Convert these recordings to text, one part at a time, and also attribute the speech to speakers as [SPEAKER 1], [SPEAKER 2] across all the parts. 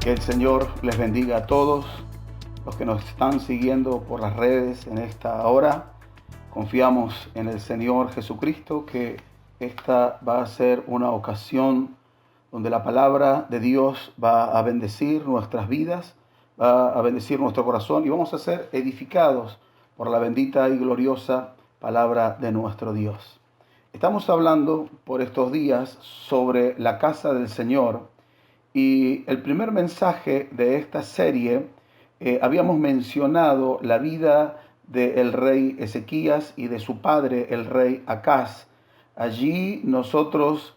[SPEAKER 1] Que el Señor les bendiga a todos los que nos están siguiendo por las redes en esta hora. Confiamos en el Señor Jesucristo que esta va a ser una ocasión donde la palabra de Dios va a bendecir nuestras vidas, va a bendecir nuestro corazón y vamos a ser edificados por la bendita y gloriosa palabra de nuestro Dios. Estamos hablando por estos días sobre la casa del Señor. Y el primer mensaje de esta serie, habíamos mencionado la vida del rey Ezequías y de su padre, el rey Acaz. Allí nosotros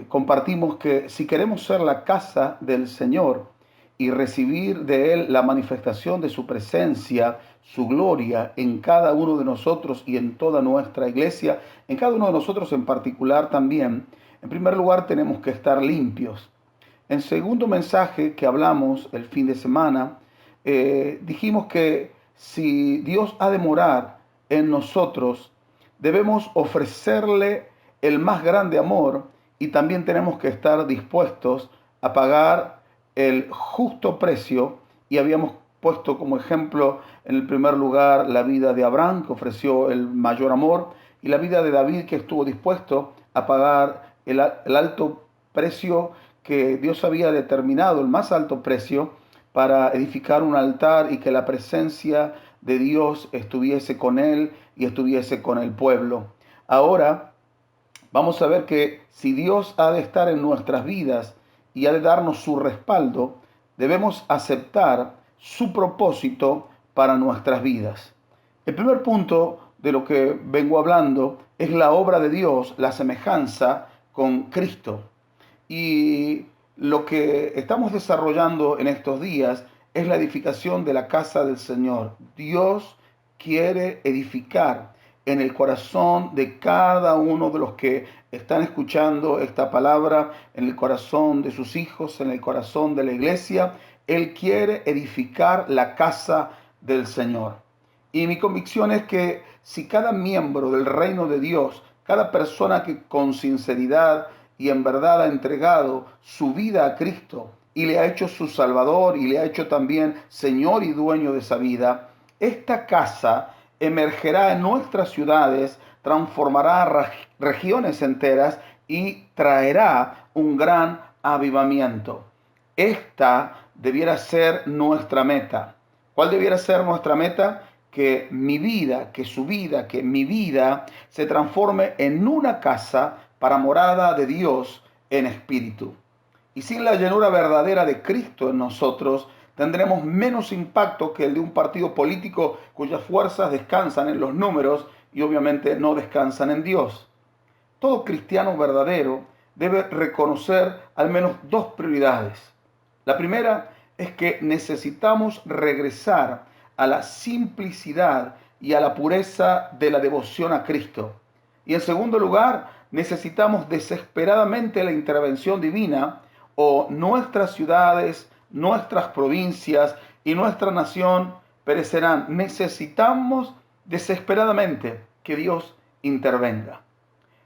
[SPEAKER 1] compartimos que si queremos ser la casa del Señor y recibir de Él la manifestación de su presencia, su gloria en cada uno de nosotros y en toda nuestra iglesia, en cada uno de nosotros en particular también, en primer lugar tenemos que estar limpios. En segundo mensaje que hablamos el fin de semana, dijimos que si Dios ha de morar en nosotros, debemos ofrecerle el más grande amor y también tenemos que estar dispuestos a pagar el justo precio. Y habíamos puesto como ejemplo en el primer lugar la vida de Abraham, que ofreció el mayor amor, y la vida de David, que estuvo dispuesto a pagar el alto precio que Dios había determinado, el más alto precio, para edificar un altar y que la presencia de Dios estuviese con él y estuviese con el pueblo. Ahora vamos a ver que si Dios ha de estar en nuestras vidas y ha de darnos su respaldo, debemos aceptar su propósito para nuestras vidas. El primer punto de lo que vengo hablando es la obra de Dios, la semejanza con Cristo. Y lo que estamos desarrollando en estos días es la edificación de la casa del Señor. Dios quiere edificar en el corazón de cada uno de los que están escuchando esta palabra, en el corazón de sus hijos, en el corazón de la iglesia. Él quiere edificar la casa del Señor. Y mi convicción es que si cada miembro del reino de Dios, cada persona que con sinceridad y en verdad ha entregado su vida a Cristo y le ha hecho su Salvador y le ha hecho también Señor y dueño de esa vida, esta casa emergerá en nuestras ciudades, transformará regiones enteras y traerá un gran avivamiento. Esta debiera ser nuestra meta. ¿Cuál debiera ser nuestra meta? Que mi vida, que su vida, que mi vida se transforme en una casa para morada de Dios en espíritu. Y sin la llenura verdadera de Cristo en nosotros, tendremos menos impacto que el de un partido político cuyas fuerzas descansan en los números y obviamente no descansan en Dios. Todo cristiano verdadero debe reconocer al menos dos prioridades. La primera es que necesitamos regresar a la simplicidad y a la pureza de la devoción a Cristo. Y en segundo lugar, necesitamos desesperadamente la intervención divina o nuestras ciudades, nuestras provincias y nuestra nación perecerán. Necesitamos desesperadamente que Dios intervenga.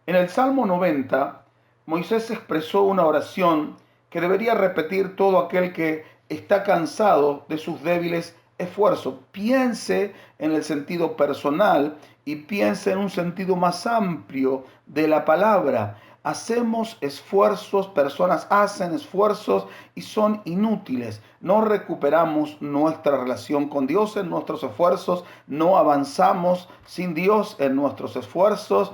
[SPEAKER 1] En el Salmo 90, Moisés expresó una oración que debería repetir todo aquel que está cansado de sus débiles esfuerzos. Piense en el sentido personal y piense en un sentido más amplio de la palabra. Hacemos esfuerzos, personas hacen esfuerzos y son inútiles. No recuperamos nuestra relación con Dios en nuestros esfuerzos, no avanzamos sin Dios en nuestros esfuerzos.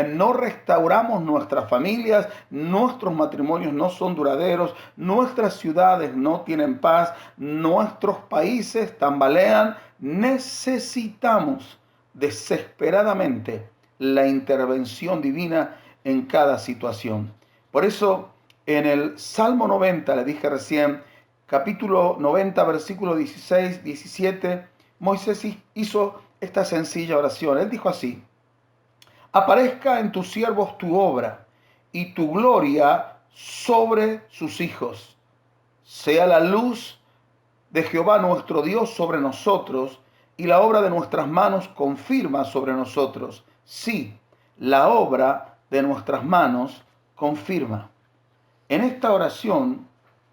[SPEAKER 1] No restauramos nuestras familias, nuestros matrimonios no son duraderos, nuestras ciudades no tienen paz, nuestros países tambalean. Necesitamos desesperadamente la intervención divina en cada situación. Por eso, en el Salmo 90, le dije recién, capítulo 90, versículo 16, 17, Moisés hizo esta sencilla oración. Él dijo así: aparezca en tus siervos tu obra y tu gloria sobre sus hijos. Sea la luz de Jehová nuestro Dios sobre nosotros y la obra de nuestras manos confirma sobre nosotros. Sí, la obra de nuestras manos confirma. En esta oración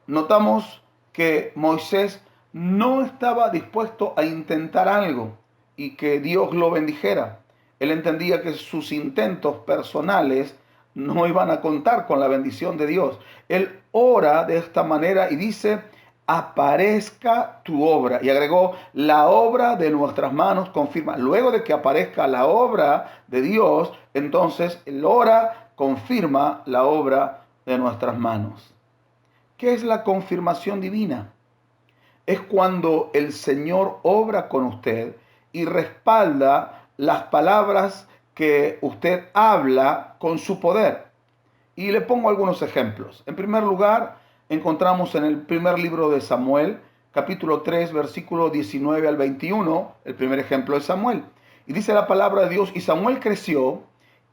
[SPEAKER 1] notamos que Moisés no estaba dispuesto a intentar algo y que Dios lo bendijera. Él entendía que sus intentos personales no iban a contar con la bendición de Dios. Él ora de esta manera y dice: aparezca tu obra. Y agregó: la obra de nuestras manos confirma. Luego de que aparezca la obra de Dios, entonces él ora, confirma la obra de nuestras manos. ¿Qué es la confirmación divina? Es cuando el Señor obra con usted y respalda las palabras que usted habla con su poder. Y le pongo algunos ejemplos. En primer lugar, encontramos en el primer libro de Samuel, capítulo 3, versículo 19 al 21, el primer ejemplo de Samuel. Y dice la palabra de Dios: y Samuel creció,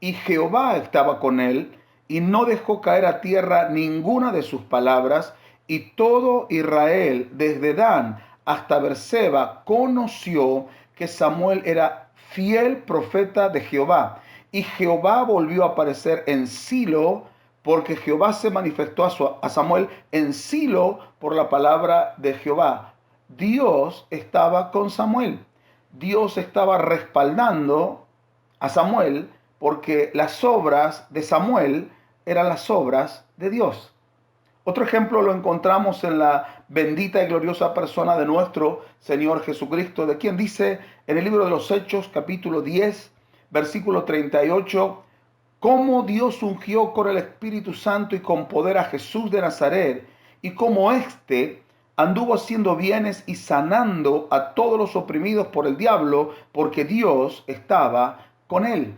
[SPEAKER 1] y Jehová estaba con él, y no dejó caer a tierra ninguna de sus palabras, y todo Israel, desde Dan hasta Berseba, conoció que Samuel era fiel profeta de Jehová. Y Jehová volvió a aparecer en Silo, porque Jehová se manifestó a Samuel en Silo por la palabra de Jehová. Dios estaba con Samuel. Dios estaba respaldando a Samuel porque las obras de Samuel eran las obras de Dios. Otro ejemplo lo encontramos en la bendita y gloriosa persona de nuestro Señor Jesucristo, de quien dice en el libro de los Hechos, capítulo 10, versículo 38, cómo Dios ungió con el Espíritu Santo y con poder a Jesús de Nazaret, y cómo éste anduvo haciendo bienes y sanando a todos los oprimidos por el diablo, porque Dios estaba con él.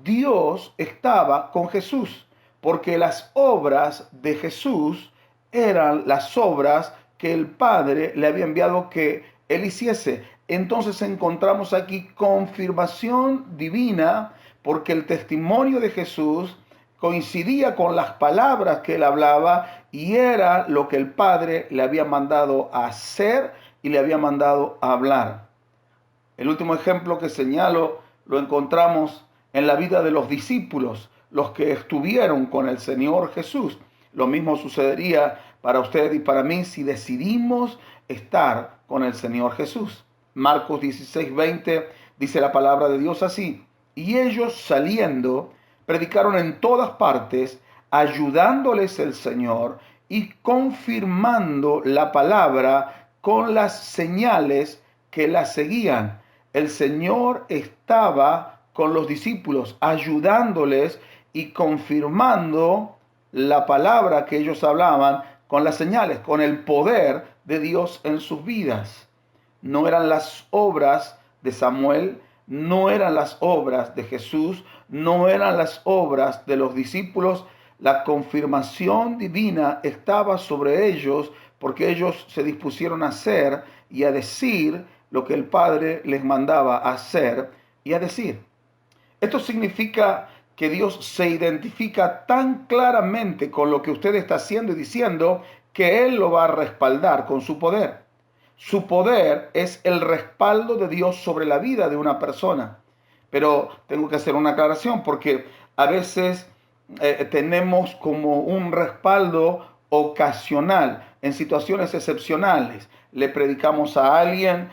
[SPEAKER 1] Dios estaba con Jesús, porque las obras de Jesús eran las obras que el Padre le había enviado que él hiciese. Entonces encontramos aquí confirmación divina, porque el testimonio de Jesús coincidía con las palabras que él hablaba y era lo que el Padre le había mandado a hacer y le había mandado a hablar. El último ejemplo que señalo lo encontramos en la vida de los discípulos, los que estuvieron con el Señor Jesús. Lo mismo sucedería para usted y para mí si decidimos estar con el Señor Jesús. Marcos 16:20 dice la palabra de Dios así: y ellos saliendo predicaron en todas partes, ayudándoles el Señor y confirmando la palabra con las señales que la seguían. El Señor estaba con los discípulos, ayudándoles y confirmando la palabra que ellos hablaban con las señales, con el poder de Dios en sus vidas. No eran las obras de Samuel, no eran las obras de Jesús, no eran las obras de los discípulos. La confirmación divina estaba sobre ellos porque ellos se dispusieron a hacer y a decir lo que el Padre les mandaba a hacer y a decir. Esto significa que Dios se identifica tan claramente con lo que usted está haciendo y diciendo que Él lo va a respaldar con su poder. Su poder es el respaldo de Dios sobre la vida de una persona. Pero tengo que hacer una aclaración porque a veces tenemos como un respaldo ocasional, en situaciones excepcionales. Le predicamos a alguien,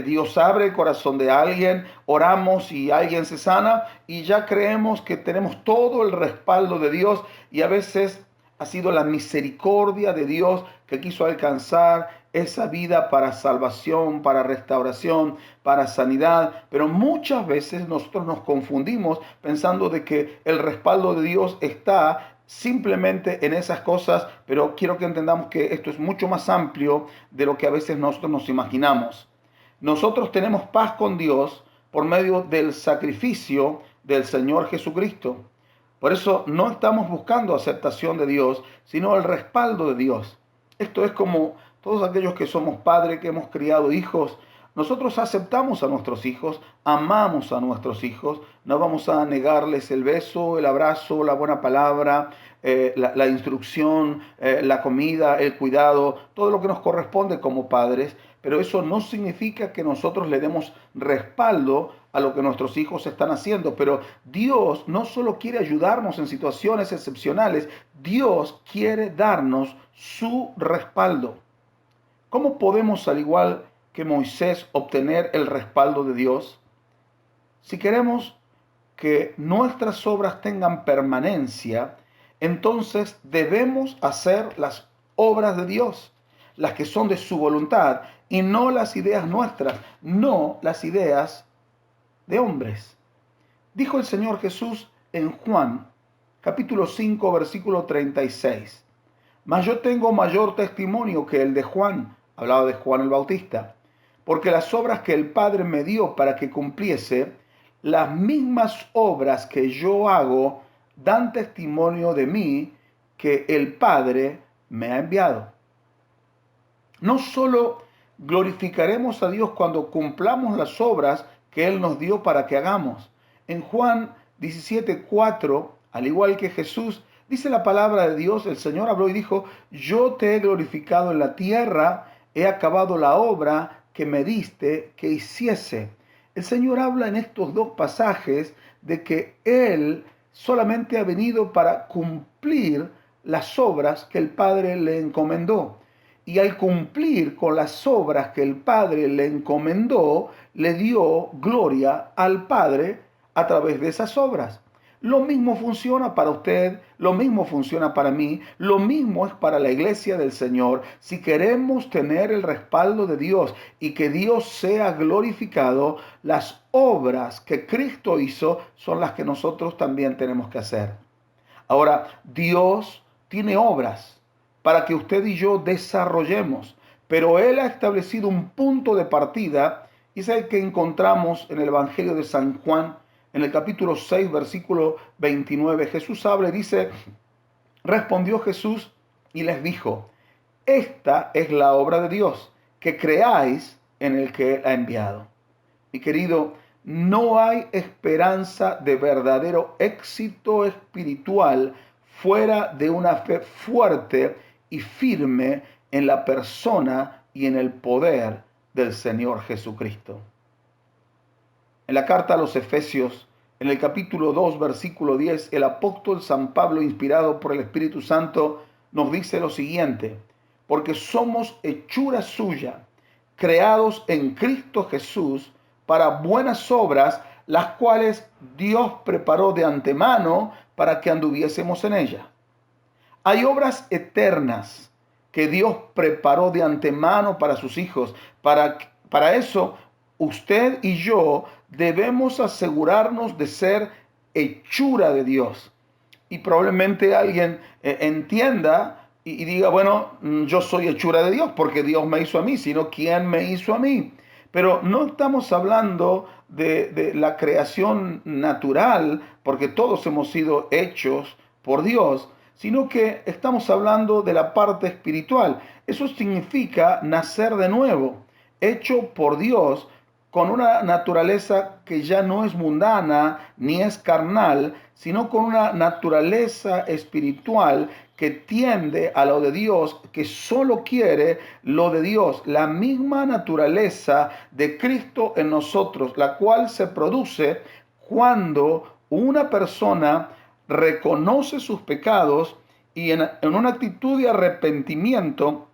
[SPEAKER 1] Dios abre el corazón de alguien, oramos y alguien se sana y ya creemos que tenemos todo el respaldo de Dios, y a veces ha sido la misericordia de Dios que quiso alcanzar esa vida para salvación, para restauración, para sanidad. Pero muchas veces nosotros nos confundimos pensando de que el respaldo de Dios está simplemente en esas cosas, pero quiero que entendamos que esto es mucho más amplio de lo que a veces nosotros nos imaginamos. Nosotros tenemos paz con Dios por medio del sacrificio del Señor Jesucristo. Por eso no estamos buscando aceptación de Dios, sino el respaldo de Dios. Esto es como todos aquellos que somos padres, que hemos criado hijos. Nosotros aceptamos a nuestros hijos, amamos a nuestros hijos, no vamos a negarles el beso, el abrazo, la buena palabra, la instrucción, la comida, el cuidado, todo lo que nos corresponde como padres, pero eso no significa que nosotros le demos respaldo a lo que nuestros hijos están haciendo. Pero Dios no solo quiere ayudarnos en situaciones excepcionales, Dios quiere darnos su respaldo. ¿Cómo podemos, al igual que Moisés, obtener el respaldo de Dios? Si queremos que nuestras obras tengan permanencia, entonces debemos hacer las obras de Dios, las que son de su voluntad, y no las ideas nuestras, no las ideas de hombres. Dijo el Señor Jesús en Juan, capítulo 5, versículo 36. Mas yo tengo mayor testimonio que el de Juan, hablaba de Juan el Bautista, porque las obras que el Padre me dio para que cumpliese, las mismas obras que yo hago, dan testimonio de mí que el Padre me ha enviado. No solo glorificaremos a Dios cuando cumplamos las obras que Él nos dio para que hagamos. En Juan 17:4, al igual que Jesús, dice la palabra de Dios, el Señor habló y dijo, yo te he glorificado en la tierra, he acabado la obra que me diste que hiciese. El Señor habla en estos dos pasajes de que Él solamente ha venido para cumplir las obras que el Padre le encomendó. Y al cumplir con las obras que el Padre le encomendó, le dio gloria al Padre a través de esas obras. Lo mismo funciona para usted, lo mismo funciona para mí, lo mismo es para la iglesia del Señor. Si queremos tener el respaldo de Dios y que Dios sea glorificado, las obras que Cristo hizo son las que nosotros también tenemos que hacer. Ahora, Dios tiene obras para que usted y yo desarrollemos, pero Él ha establecido un punto de partida y es el que encontramos en el Evangelio de San Juan, en el capítulo 6, versículo 29. Jesús habla y dice, respondió Jesús y les dijo, esta es la obra de Dios, que creáis en el que Él ha enviado. Mi querido, no hay esperanza de verdadero éxito espiritual fuera de una fe fuerte y firme en la persona y en el poder del Señor Jesucristo. En la carta a los Efesios, en el capítulo 2, versículo 10, el apóstol San Pablo, inspirado por el Espíritu Santo, nos dice lo siguiente, porque somos hechura suya, creados en Cristo Jesús para buenas obras, las cuales Dios preparó de antemano para que anduviésemos en ellas. Hay obras eternas que Dios preparó de antemano para sus hijos. Para eso, usted y yo debemos asegurarnos de ser hechura de Dios. Y probablemente alguien entienda y diga, bueno, yo soy hechura de Dios porque Dios me hizo a mí, sino ¿quién me hizo a mí? Pero no estamos hablando de la creación natural, porque todos hemos sido hechos por Dios, sino que estamos hablando de la parte espiritual. Eso significa nacer de nuevo, hecho por Dios, con una naturaleza que ya no es mundana ni es carnal, sino con una naturaleza espiritual que tiende a lo de Dios, que solo quiere lo de Dios, la misma naturaleza de Cristo en nosotros, la cual se produce cuando una persona reconoce sus pecados y en una actitud de arrepentimiento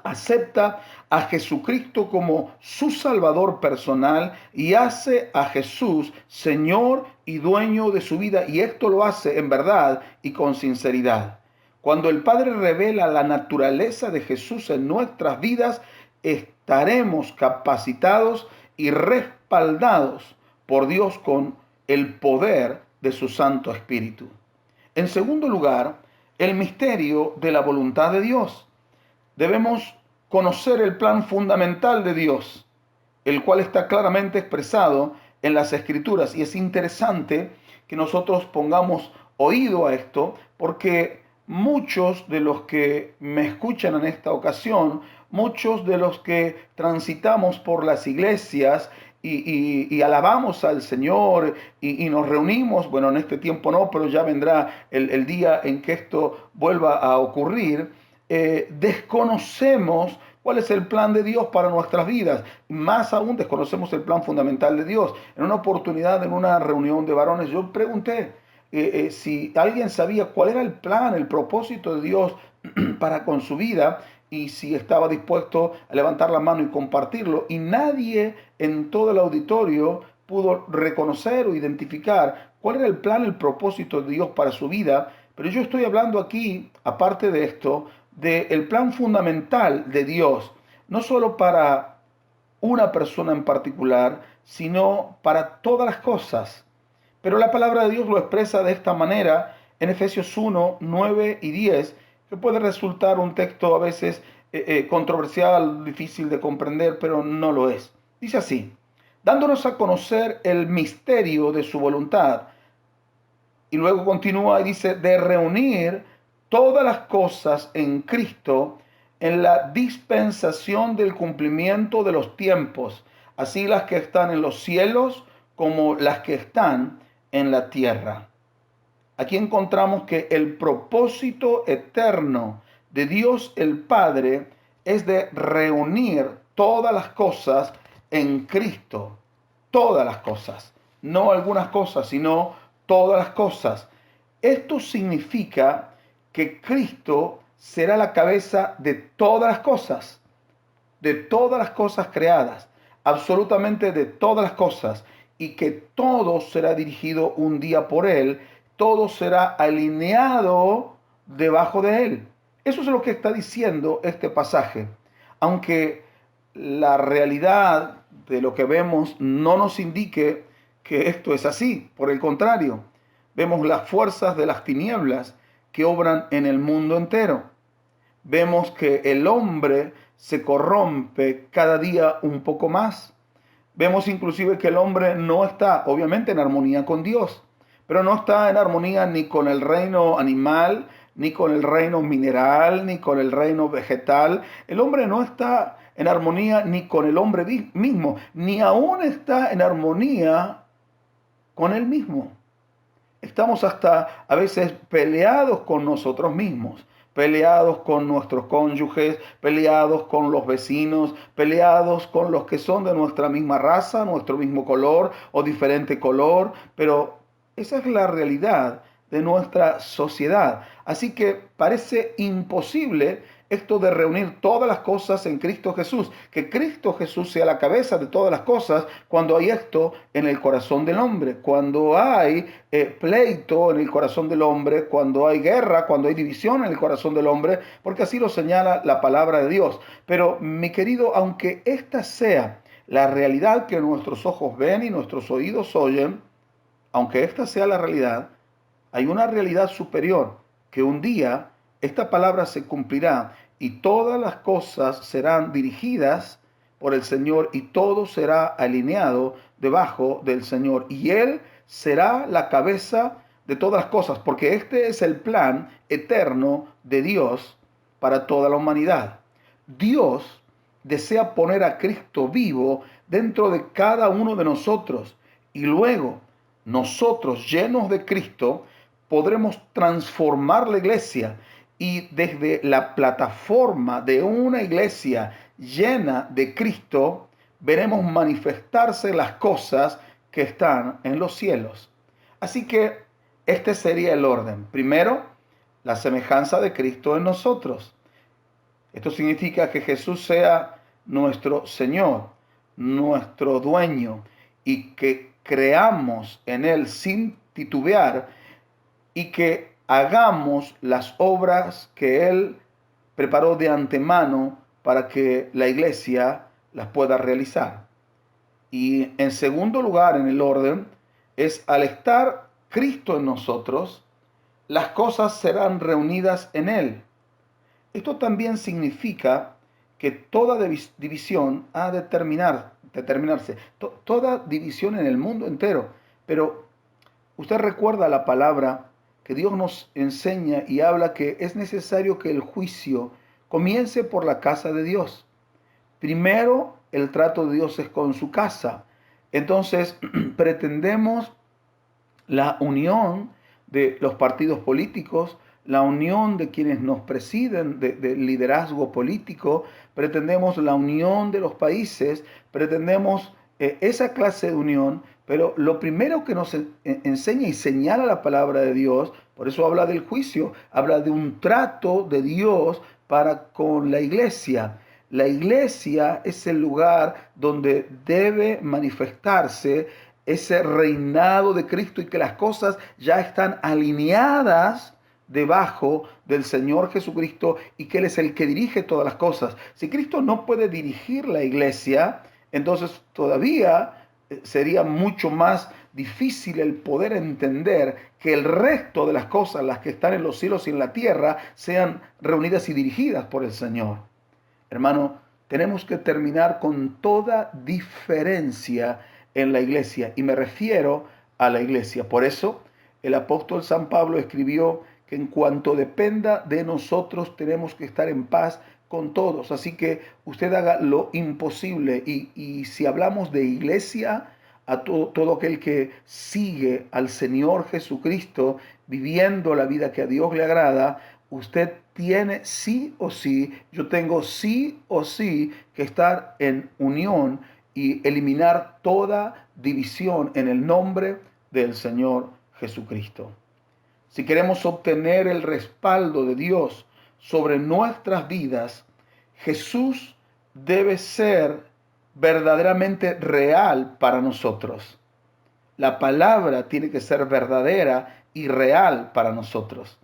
[SPEAKER 1] acepta a Jesucristo como su Salvador personal y hace a Jesús Señor y dueño de su vida, y esto lo hace en verdad y con sinceridad. Cuando el Padre revela la naturaleza de Jesús en nuestras vidas, estaremos capacitados y respaldados por Dios con el poder de su Santo Espíritu. En segundo lugar, el misterio de la voluntad de Dios. Debemos conocer el plan fundamental de Dios, el cual está claramente expresado en las Escrituras. Y es interesante que nosotros pongamos oído a esto, porque muchos de los que me escuchan en esta ocasión, muchos de los que transitamos por las iglesias y alabamos al Señor y nos reunimos, bueno, en este tiempo no, pero ya vendrá el día en que esto vuelva a ocurrir, desconocemos cuál es el plan de Dios para nuestras vidas. Más aún desconocemos el plan fundamental de Dios. En una oportunidad, en una reunión de varones, yo pregunté si alguien sabía cuál era el plan, el propósito de Dios para con su vida, y si estaba dispuesto a levantar la mano y compartirlo, y nadie en todo el auditorio pudo reconocer o identificar cuál era el plan, el propósito de Dios para su vida. Pero yo estoy hablando aquí, aparte de esto, del plan fundamental de Dios, no solo para una persona en particular, sino para todas las cosas. Pero la palabra de Dios lo expresa de esta manera en Efesios 1, 9 y 10, que puede resultar un texto a veces controversial, difícil de comprender, pero no lo es. Dice así: dándonos a conocer el misterio de su voluntad. Y luego continúa y dice: de reunir todas las cosas en Cristo en la dispensación del cumplimiento de los tiempos, así las que están en los cielos como las que están en la tierra. Aquí encontramos que el propósito eterno de Dios el Padre es de reunir todas las cosas en Cristo. Todas las cosas. No algunas cosas, sino todas las cosas. Esto significa que Cristo será la cabeza de todas las cosas creadas, absolutamente de todas las cosas, y que todo será dirigido un día por Él, todo será alineado debajo de Él. Eso es lo que está diciendo este pasaje. Aunque la realidad de lo que vemos no nos indique que esto es así, por el contrario, vemos las fuerzas de las tinieblas que obran en el mundo entero. Vemos que el hombre se corrompe cada día un poco más. Vemos inclusive que el hombre no está, obviamente, en armonía con Dios, pero no está en armonía ni con el reino animal, ni con el reino mineral, ni con el reino vegetal. El hombre no está en armonía ni con el hombre mismo, ni aún está en armonía con él mismo. Estamos hasta a veces peleados con nosotros mismos, peleados con nuestros cónyuges, peleados con los vecinos, peleados con los que son de nuestra misma raza, nuestro mismo color o diferente color, pero esa es la realidad de nuestra sociedad. Así que parece imposible esto de reunir todas las cosas en Cristo Jesús, que Cristo Jesús sea la cabeza de todas las cosas cuando hay esto en el corazón del hombre, cuando hay pleito en el corazón del hombre, cuando hay guerra, cuando hay división en el corazón del hombre, porque así lo señala la palabra de Dios. Pero mi querido, aunque esta sea la realidad que nuestros ojos ven y nuestros oídos oyen, aunque esta sea la realidad, hay una realidad superior, que un día esta palabra se cumplirá y todas las cosas serán dirigidas por el Señor y todo será alineado debajo del Señor. Y Él será la cabeza de todas las cosas, porque este es el plan eterno de Dios para toda la humanidad. Dios desea poner a Cristo vivo dentro de cada uno de nosotros y luego nosotros, llenos de Cristo, podremos transformar la iglesia y desde la plataforma de una iglesia llena de Cristo veremos manifestarse las cosas que están en los cielos. Así que este sería el orden. Primero, la semejanza de Cristo en nosotros. Esto significa que Jesús sea nuestro Señor, nuestro dueño, y que creamos en Él sin titubear y que hagamos las obras que Él preparó de antemano para que la iglesia las pueda realizar. Y en segundo lugar, en el orden, es al estar Cristo en nosotros, las cosas serán reunidas en Él. Esto también significa que toda división ha de determinarse, toda división en el mundo entero. Pero usted recuerda la palabra que Dios nos enseña y habla que es necesario que el juicio comience por la casa de Dios. Primero, el trato de Dios es con su casa. Entonces, pretendemos la unión de los partidos políticos, la unión de quienes nos presiden, de liderazgo político, pretendemos la unión de los países, pretendemos esa clase de unión, pero lo primero que nos enseña y señala la palabra de Dios, por eso habla del juicio, habla de un trato de Dios para con la iglesia. La iglesia es el lugar donde debe manifestarse ese reinado de Cristo y que las cosas ya están alineadas debajo del Señor Jesucristo y que Él es el que dirige todas las cosas. Si Cristo no puede dirigir la iglesia, entonces todavía sería mucho más difícil el poder entender que el resto de las cosas, las que están en los cielos y en la tierra, sean reunidas y dirigidas por el Señor. Hermano, tenemos que terminar con toda diferencia en la iglesia, y me refiero a la iglesia. Por eso el apóstol San Pablo escribió que en cuanto dependa de nosotros tenemos que estar en paz con todos. Así que usted haga lo imposible, y si hablamos de iglesia, a todo aquel que sigue al Señor Jesucristo viviendo la vida que a Dios le agrada, usted tiene sí o sí, yo tengo sí o sí que estar en unión y eliminar toda división en el nombre del Señor Jesucristo. Si queremos obtener el respaldo de Dios sobre nuestras vidas, Jesús debe ser verdaderamente real para nosotros. La palabra tiene que ser verdadera y real para nosotros.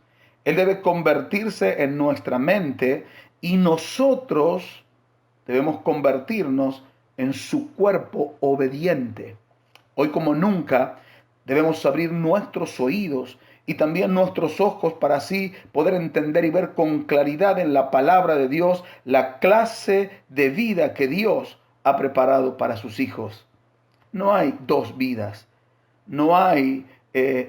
[SPEAKER 1] Él debe convertirse en nuestra mente y nosotros debemos convertirnos en su cuerpo obediente. Hoy como nunca debemos abrir nuestros oídos y también nuestros ojos para así poder entender y ver con claridad en la palabra de Dios la clase de vida que Dios ha preparado para sus hijos. No hay dos vidas, no hay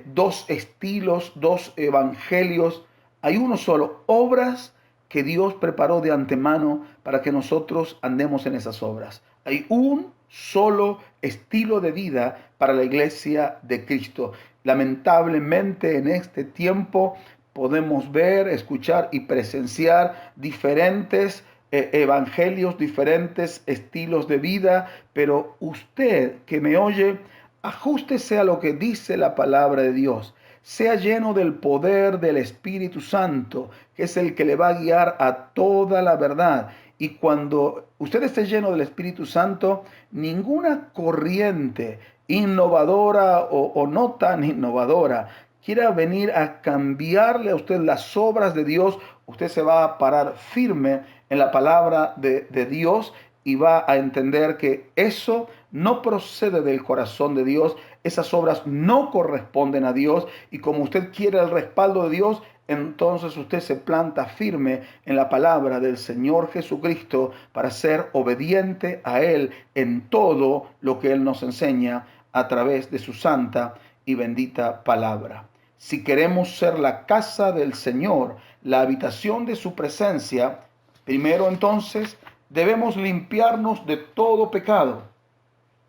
[SPEAKER 1] dos estilos, dos evangelios, hay uno solo, obras que Dios preparó de antemano para que nosotros andemos en esas obras. Hay un solo estilo de vida para la iglesia de Cristo. Lamentablemente en este tiempo podemos ver, escuchar y presenciar diferentes evangelios, diferentes estilos de vida, pero usted que me oye, ajústese a lo que dice la palabra de Dios. Sea lleno del poder del Espíritu Santo, que es el que le va a guiar a toda la verdad. Y cuando usted esté lleno del Espíritu Santo, ninguna corriente innovadora o no tan innovadora quiera venir a cambiarle a usted las obras de Dios. Usted se va a parar firme en la palabra de Dios y va a entender que eso no procede del corazón de Dios, esas obras no corresponden a Dios, y como usted quiere el respaldo de Dios, entonces usted se planta firme en la palabra del Señor Jesucristo para ser obediente a Él en todo lo que Él nos enseña a través de su santa y bendita palabra. Si queremos ser la casa del Señor, la habitación de su presencia, primero entonces debemos limpiarnos de todo pecado.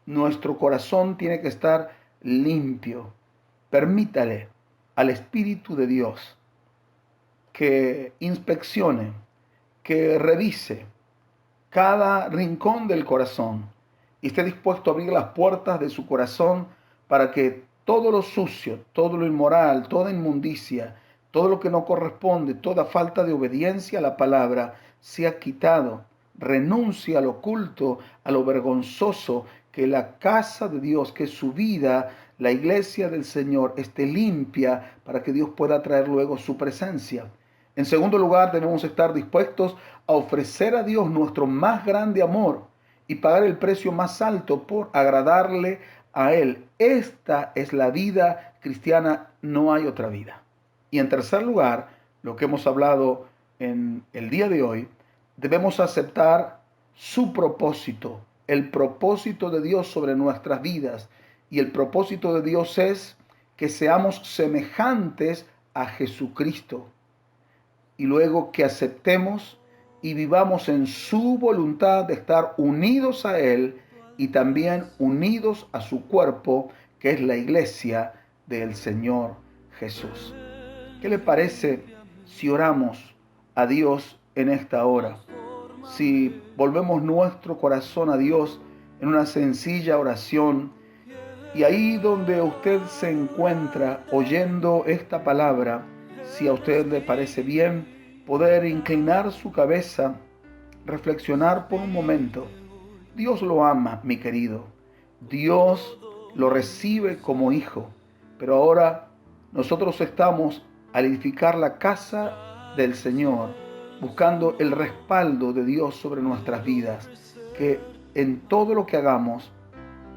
[SPEAKER 1] Nuestro corazón tiene que estar limpio. Permítale al Espíritu de Dios que inspeccione, que revise cada rincón del corazón y esté dispuesto a abrir las puertas de su corazón para que todo lo sucio, todo lo inmoral, toda inmundicia, todo lo que no corresponde, toda falta de obediencia a la palabra sea quitado. Renuncia al oculto, a lo vergonzoso, que la casa de Dios, que su vida, la iglesia del Señor, esté limpia para que Dios pueda traer luego su presencia. En segundo lugar, debemos estar dispuestos a ofrecer a Dios nuestro más grande amor y pagar el precio más alto por agradarle a Él. Esta es la vida cristiana, no hay otra vida. Y en tercer lugar, lo que hemos hablado en el día de hoy, debemos aceptar su propósito, el propósito de Dios sobre nuestras vidas. Y el propósito de Dios es que seamos semejantes a Jesucristo. Y luego que aceptemos y vivamos en su voluntad de estar unidos a Él y también unidos a su cuerpo, que es la iglesia del Señor Jesús. ¿Qué le parece si oramos a Dios en esta hora? Si volvemos nuestro corazón a Dios en una sencilla oración, y ahí donde usted se encuentra oyendo esta palabra, si a usted le parece bien, poder inclinar su cabeza, reflexionar por un momento. Dios lo ama, mi querido. Dios lo recibe como hijo. Pero ahora nosotros estamos al edificar la casa del Señor, buscando el respaldo de Dios sobre nuestras vidas. Que en todo lo que hagamos,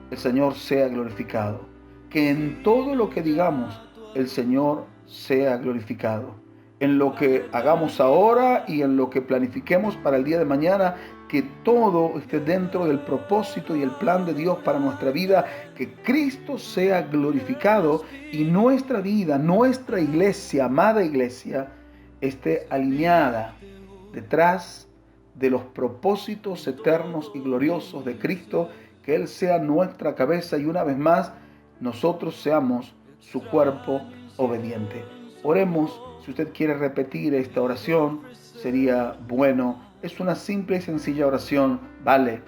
[SPEAKER 1] el Señor sea glorificado. Que en todo lo que digamos, el Señor sea glorificado. En lo que hagamos ahora y en lo que planifiquemos para el día de mañana, que todo esté dentro del propósito y el plan de Dios para nuestra vida, que Cristo sea glorificado y nuestra vida, nuestra iglesia, amada iglesia, esté alineada detrás de los propósitos eternos y gloriosos de Cristo, que Él sea nuestra cabeza y una vez más nosotros seamos su cuerpo obediente. Oremos. Si usted quiere repetir esta oración, sería bueno. Es una simple y sencilla oración, vale,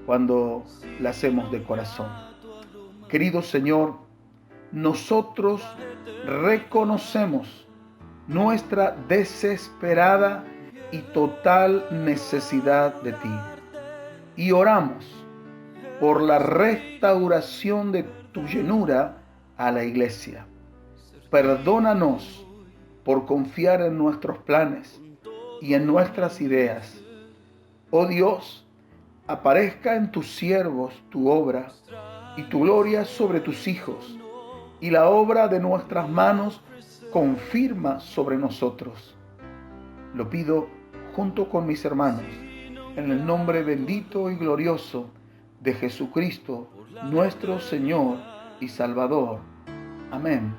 [SPEAKER 1] cuando la hacemos de corazón. Querido Señor, nosotros reconocemos nuestra desesperada y total necesidad de ti. Y oramos por la restauración de tu llenura a la iglesia. Perdónanos por confiar en nuestros planes y en nuestras ideas. Oh Dios, aparezca en tus siervos tu obra y tu gloria sobre tus hijos, y la obra de nuestras manos confirma sobre nosotros. Lo pido junto con mis hermanos, en el nombre bendito y glorioso de Jesucristo, nuestro Señor y Salvador. Amén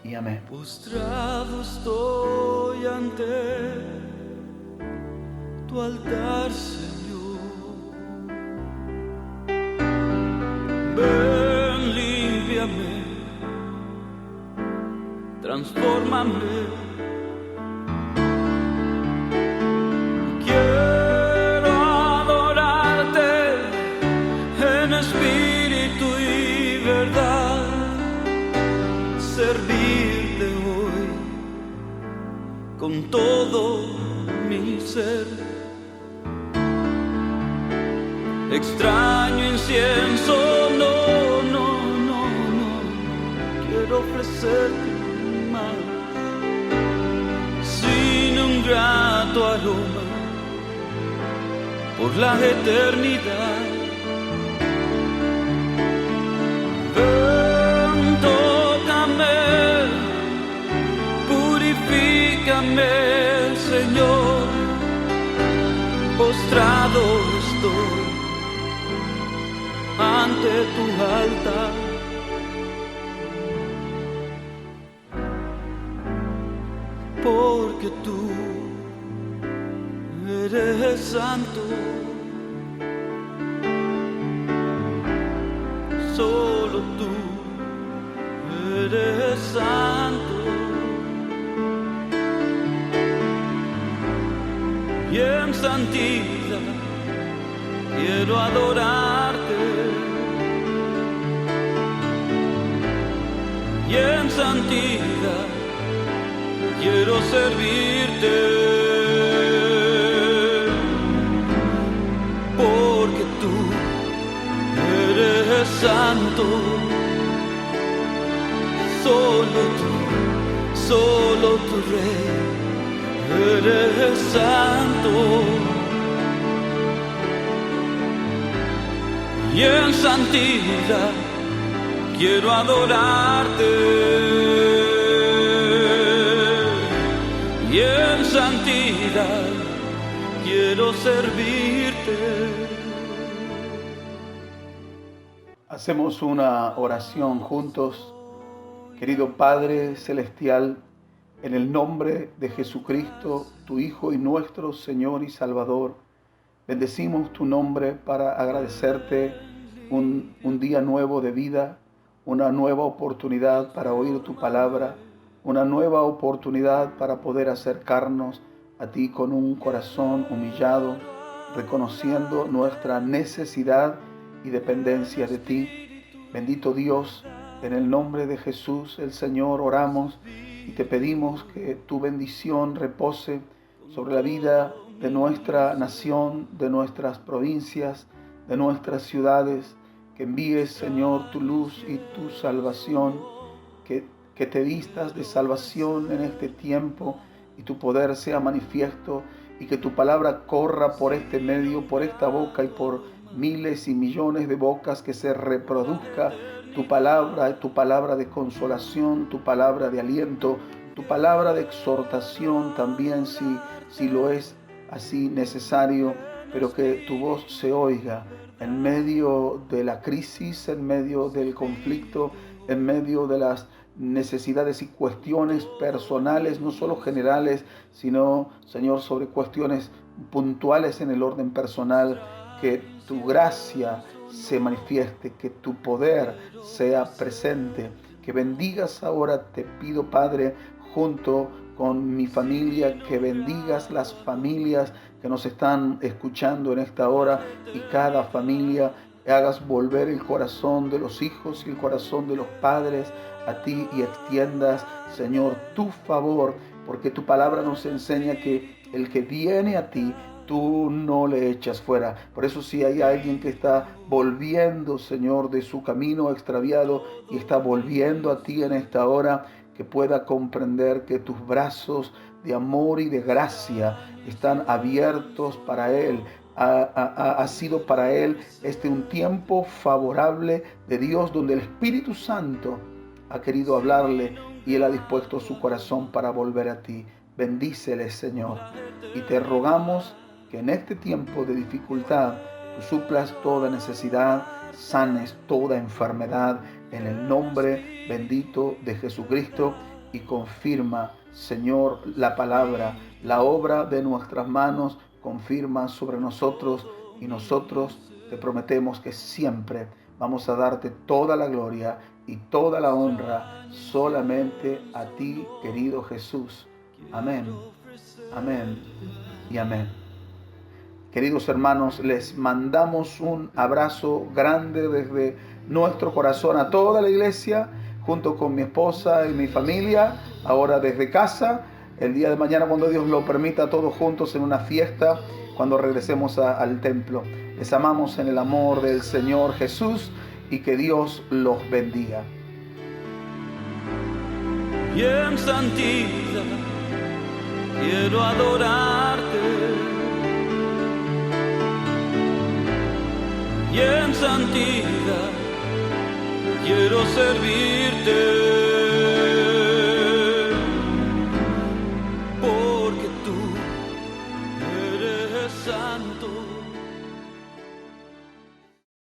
[SPEAKER 1] y amén.
[SPEAKER 2] Postrado estoy ante tu altar, Señor. Ven, límpiame, transfórmame. Quiero adorarte en espíritu y verdad, servirte hoy con todo mi ser. Extraño incienso, no, quiero ofrecerte más, sin un grato aroma por la eternidad. Purifícame, Señor, postrado estoy ante tu altar. Porque tú eres santo, solo tú eres santo. Y en santidad quiero adorarte, y en santidad quiero servirte, porque tú eres santo, solo tu Rey eres santo. Y en santidad quiero adorarte, y en santidad quiero servirte.
[SPEAKER 1] Hacemos una oración juntos. Querido Padre Celestial, en el nombre de Jesucristo, tu Hijo y nuestro Señor y Salvador, bendecimos tu nombre para agradecerte un día nuevo de vida, una nueva oportunidad para oír tu palabra, una nueva oportunidad para poder acercarnos a ti con un corazón humillado, reconociendo nuestra necesidad y dependencia de ti. Bendito Dios, en el nombre de Jesús, el Señor, oramos y te pedimos que tu bendición repose sobre la vida de nuestra nación, de nuestras provincias, de nuestras ciudades. Que envíes, Señor, tu luz y tu salvación, que te vistas de salvación en este tiempo y tu poder sea manifiesto, y que tu palabra corra por este medio, por esta boca y por miles y millones de bocas, que se reproduzca tu palabra de consolación, tu palabra de aliento, tu palabra de exhortación también, si lo es así necesario, pero que tu voz se oiga en medio de la crisis, en medio del conflicto, en medio de las necesidades y cuestiones personales, no solo generales, sino, Señor, sobre cuestiones puntuales en el orden personal. Que tu gracia se manifieste, que tu poder sea presente. Que bendigas ahora, te pido, Padre, junto con mi familia, que bendigas las familias que nos están escuchando en esta hora, y cada familia hagas volver el corazón de los hijos y el corazón de los padres a ti, y extiendas, Señor, tu favor, porque tu palabra nos enseña que el que viene a ti, tú no le echas fuera. Por eso, si hay alguien que está volviendo, Señor, de su camino extraviado y está volviendo a ti en esta hora, que pueda comprender que tus brazos de amor y de gracia están abiertos para él. Ha sido para él un tiempo favorable de Dios, donde el Espíritu Santo ha querido hablarle y él ha dispuesto su corazón para volver a ti. Bendícele, Señor, y te rogamos que en este tiempo de dificultad tú suplas toda necesidad, sanes toda enfermedad en el nombre bendito de Jesucristo, y confirma, Señor, la palabra, la obra de nuestras manos, confirma sobre nosotros, y nosotros te prometemos que siempre vamos a darte toda la gloria y toda la honra solamente a ti, querido Jesús. Amén, amén y amén. Queridos hermanos, les mandamos un abrazo grande desde nuestro corazón a toda la iglesia, junto con mi esposa y mi familia, ahora desde casa. El día de mañana, cuando Dios lo permita, todos juntos en una fiesta, cuando regresemos al templo. Les amamos en el amor del Señor Jesús, y que Dios los bendiga.
[SPEAKER 2] Y en santidad quiero adorarte, y en santidad quiero servirte.